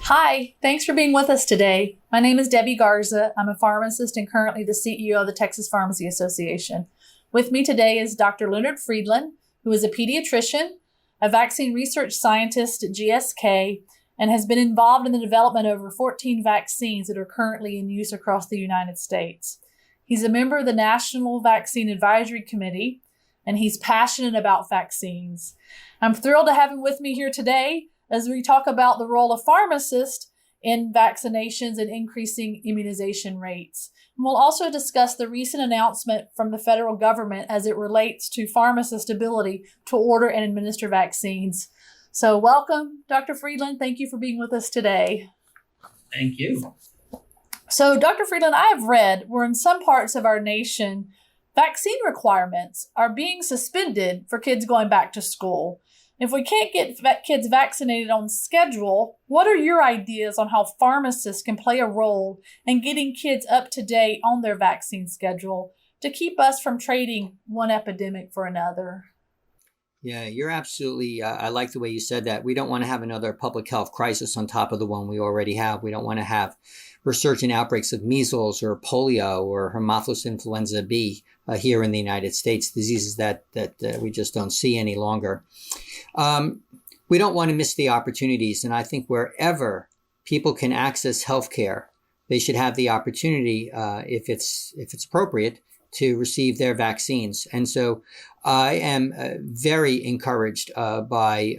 Hi, thanks for being with us today. My name is Debbie Garza. I'm a pharmacist and currently the CEO of the Texas Pharmacy Association. With me today is Dr. Leonard Friedland, who is a pediatrician, a vaccine research scientist at GSK, and has been involved in the development of over 14 vaccines that are currently in use across the United States. He's a member of the National Vaccine Advisory Committee, and he's passionate about vaccines. I'm thrilled to have him with me here today as we talk about the role of pharmacists in vaccinations and increasing immunization rates. And we'll also discuss the recent announcement from the federal government as it relates to pharmacists' ability to order and administer vaccines. So welcome, Dr. Friedland. Thank you for being with us today. Thank you. So, Dr. Friedland, I have read where in some parts of our nation, vaccine requirements are being suspended for kids going back to school. If we can't get kids vaccinated on schedule, what are your ideas on how pharmacists can play a role in getting kids up to date on their vaccine schedule to keep us from trading one epidemic for another? Yeah, you're absolutely, I like the way you said that. We don't want to have another public health crisis on top of the one we already have. We don't want to have resurgent outbreaks of measles or polio or Haemophilus influenza B here in the United States, diseases that we just don't see any longer. We don't want to miss the opportunities. And I think wherever people can access healthcare, they should have the opportunity, if it's appropriate, to receive their vaccines. And so I am very encouraged by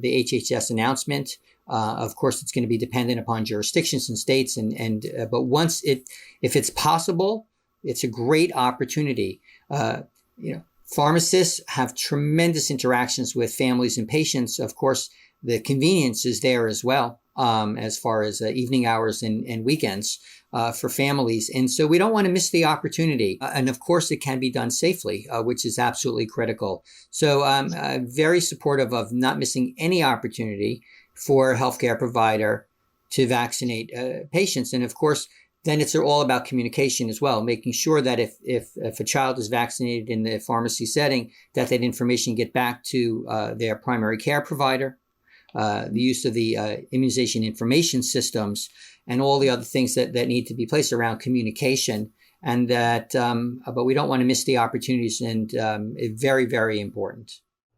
the HHS announcement. Of course, it's going to be dependent upon jurisdictions and states. But if it's possible, it's a great opportunity. Pharmacists have tremendous interactions with families and patients. Of course, the convenience is there as well, as far as evening hours and weekends for families. And so we don't want to miss the opportunity. And of course, it can be done safely, which is absolutely critical. So I'm very supportive of not missing any opportunity for a healthcare provider to vaccinate patients. And of course, then it's all about communication as well, making sure that if a child is vaccinated in the pharmacy setting, that information get back to their primary care provider, the use of the immunization information systems, and all the other things that need to be placed around communication. And that, but we don't want to miss the opportunities, and it's very, very important.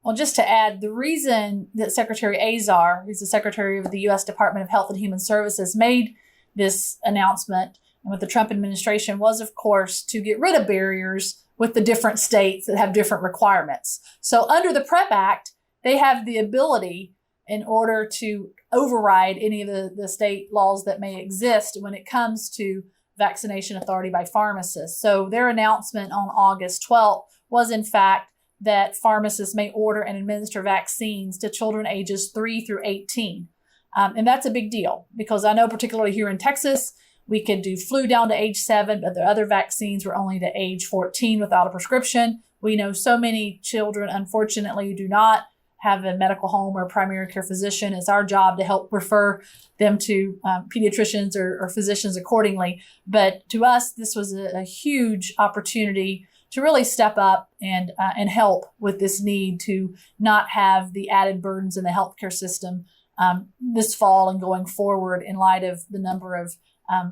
Well, just to add, the reason that Secretary Azar, who's the Secretary of the U.S. Department of Health and Human Services, made this announcement with the Trump administration was, of course, to get rid of barriers with the different states that have different requirements. So under the PrEP Act, they have the ability in order to override any of the state laws that may exist when it comes to vaccination authority by pharmacists. So their announcement on August 12th was, in fact, that pharmacists may order and administer vaccines to children ages 3 through 18. And that's a big deal because I know particularly here in Texas, we could do flu down to age 7, but the other vaccines were only to age 14 without a prescription. We know so many children, unfortunately, do not have a medical home or a primary care physician. It's our job to help refer them to pediatricians or physicians accordingly. But to us, this was a huge opportunity to really step up and help with this need to not have the added burdens in the healthcare system this fall and going forward in light of the number of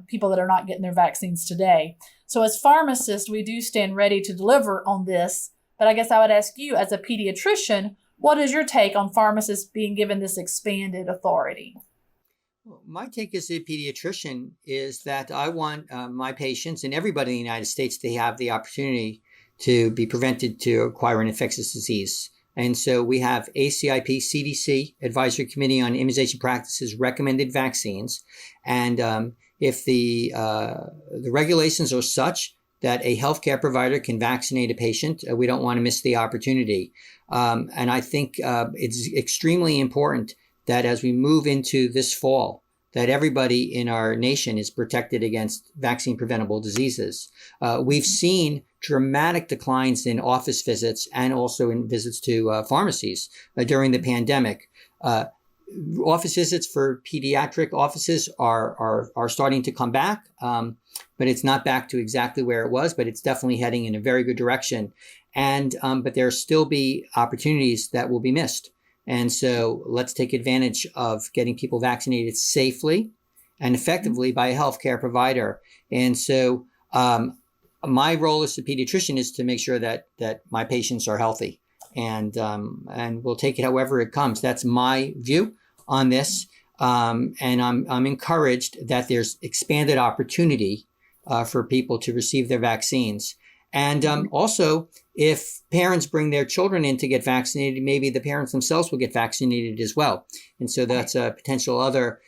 people that are not getting their vaccines today. So as pharmacists, we do stand ready to deliver on this. But I guess I would ask you as a pediatrician, what is your take on pharmacists being given this expanded authority? Well, my take as a pediatrician is that I want my patients and everybody in the United States to have the opportunity to be prevented to acquire an infectious disease. And so we have ACIP, CDC, Advisory Committee on Immunization Practices, recommended vaccines. And if the regulations are such that a healthcare provider can vaccinate a patient, we don't want to miss the opportunity. And I think it's extremely important that as we move into this fall, that everybody in our nation is protected against vaccine preventable diseases. We've seen dramatic declines in office visits and also in visits to pharmacies during the pandemic. Office visits for pediatric offices are starting to come back, but it's not back to exactly where it was, but it's definitely heading in a very good direction. And but there'll still be opportunities that will be missed. And so let's take advantage of getting people vaccinated safely and effectively by a healthcare provider. And so my role as a pediatrician is to make sure that my patients are healthy, and we'll take it however it comes. That's my view on this. And I'm encouraged that there's expanded opportunity for people to receive their vaccines. And also, if parents bring their children in to get vaccinated, maybe the parents themselves will get vaccinated as well. And so that's a potential other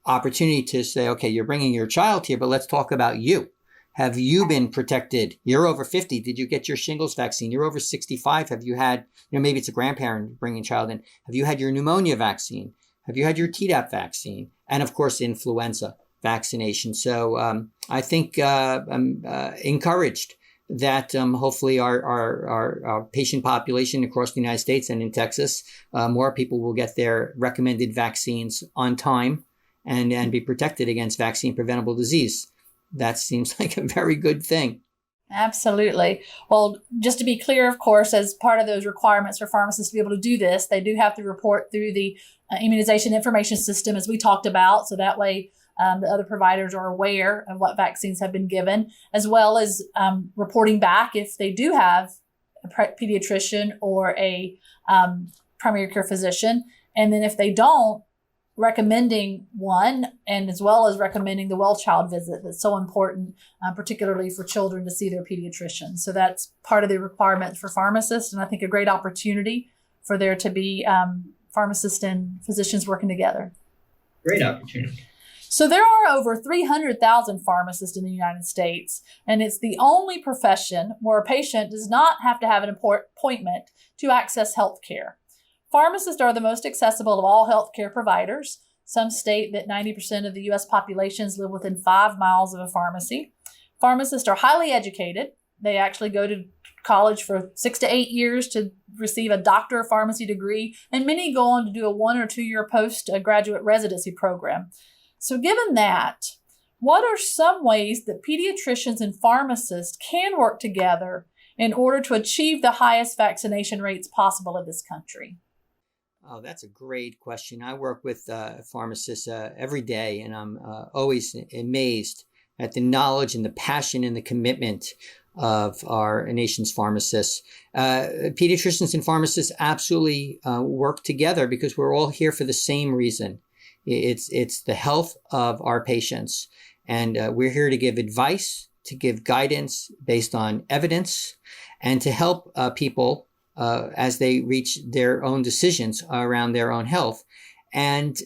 opportunity to say, okay, you're bringing your child here, but let's talk about you. Have you been protected? You're over 50. Did you get your shingles vaccine? You're over 65. Have you had, maybe it's a grandparent bringing a child in. Have you had your pneumonia vaccine? Have you had your Tdap vaccine? And of course, influenza vaccination. So I think I'm encouraged that hopefully our patient population across the United States and in Texas, more people will get their recommended vaccines on time and be protected against vaccine preventable disease. That seems like a very good thing. Absolutely. Well, just to be clear, of course, as part of those requirements for pharmacists to be able to do this, they do have to report through the immunization information system, as we talked about. So that way, the other providers are aware of what vaccines have been given, as well as reporting back if they do have a pediatrician or a primary care physician. And then if they don't, recommending one, and as well as recommending the well-child visit. That's so important, particularly for children, to see their pediatrician. So that's part of the requirements for pharmacists, and I think a great opportunity for there to be pharmacists and physicians working together. Great opportunity. So there are over 300,000 pharmacists in the United States, and it's the only profession where a patient does not have to have an appointment to access health care. Pharmacists are the most accessible of all healthcare providers. Some state that 90% of the U.S. populations live within 5 miles of a pharmacy. Pharmacists are highly educated. They actually go to college for 6 to 8 years to receive a doctor of pharmacy degree, and many go on to do a 1 or 2 year postgraduate residency program. So given that, what are some ways that pediatricians and pharmacists can work together in order to achieve the highest vaccination rates possible in this country? Oh, that's a great question. I work with pharmacists every day, and I'm always amazed at the knowledge and the passion and the commitment of our nation's pharmacists. Pediatricians and pharmacists absolutely work together because we're all here for the same reason. It's the health of our patients, and we're here to give advice, to give guidance based on evidence, and to help people as they reach their own decisions around their own health. And,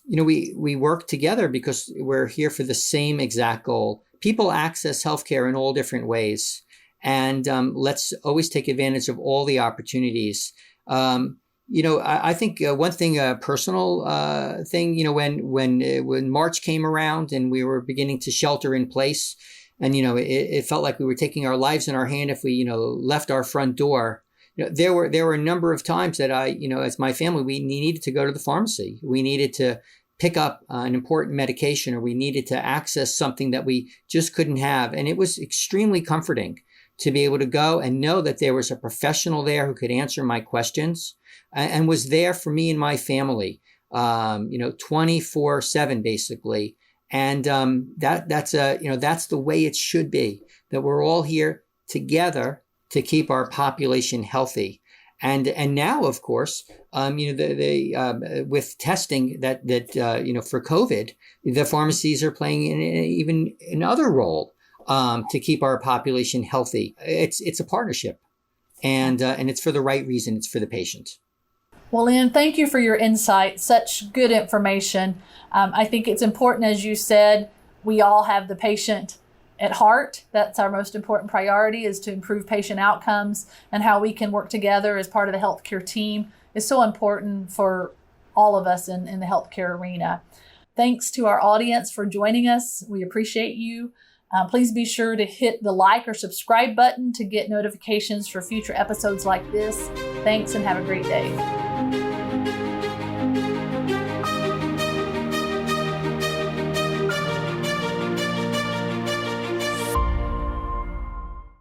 we work together because we're here for the same exact goal. People access healthcare in all different ways. And let's always take advantage of all the opportunities. I think one thing, a personal thing, when March came around and we were beginning to shelter in place, and, it felt like we were taking our lives in our hand if we, left our front door. There were a number of times that I, as my family, we needed to go to the pharmacy. We needed to pick up an important medication, or we needed to access something that we just couldn't have. And it was extremely comforting to be able to go and know that there was a professional there who could answer my questions and was there for me and my family, 24/7, basically. And that's the way it should be, that we're all here together to keep our population healthy. And now, of course, with testing that for COVID, the pharmacies are playing even another role to keep our population healthy. It's a partnership, and it's for the right reason. It's for the patient. Well, Lynn, thank you for your insight. Such good information. I think it's important, as you said, we all have the patient at heart. That's our most important priority, is to improve patient outcomes, and how we can work together as part of the healthcare team is so important for all of us in the healthcare arena. Thanks to our audience for joining us. We appreciate you. Please be sure to hit the like or subscribe button to get notifications for future episodes like this. Thanks, and have a great day.